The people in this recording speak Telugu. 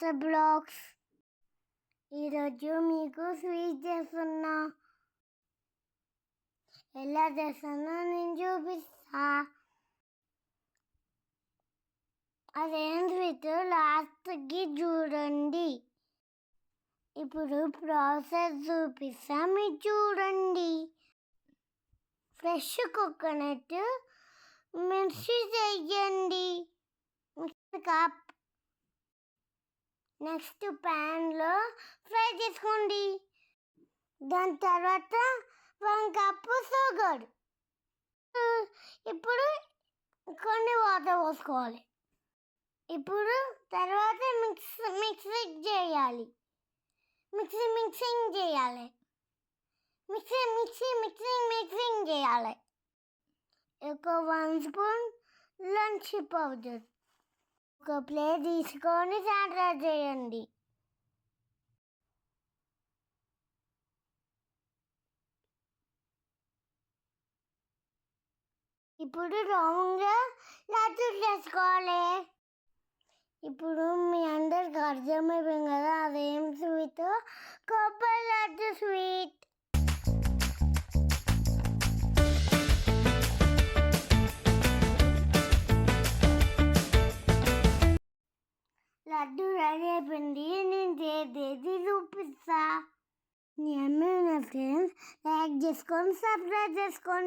To blogs. ఈరోజు మీకు స్వీట్ చేస్తున్నా. ఎలా చేస్తానో నేను చూపిస్తా. అదేం స్వీట్ లాస్ట్కి చూడండి. ఇప్పుడు ప్రాసెస్ చూపిస్తా, మీరు చూడండి. ఫ్రెష్ కోకోనట్ మిక్సీ చేయండి. కప్. నెక్స్ట్ ప్యాన్లో ఫ్రై చేసుకోండి. దాని తర్వాత 1 కప్పు షుగర్. ఇప్పుడు కొన్ని వాటర్ పోసుకోవాలి. ఇప్పుడు తర్వాత మిక్సింగ్ చేయాలి. మిక్సింగ్ చేయాలి. మిక్సింగ్ చేయాలి. ఒక 1 స్పూన్ లంచ్ పౌడర్. ఒక ప్లేట్ తీసుకొని శానిటైజ్ చేయండి. ఇప్పుడు రౌండ్గా లడ్డు చేసుకోవాలి. ఇప్పుడు మీ అందరికి అర్థమైపోయింది కదా అదేం స్వీట్? కొబ్బరి లడ్డు స్వీట్. లడ్డు రెడీ అయిపోయింది. నేను చేసేది చూపిస్తా. మీ అమ్మాయి ఫ్రెండ్స్ లైక్ చేసుకొని సబ్స్క్రైబ్ చేసుకోండి.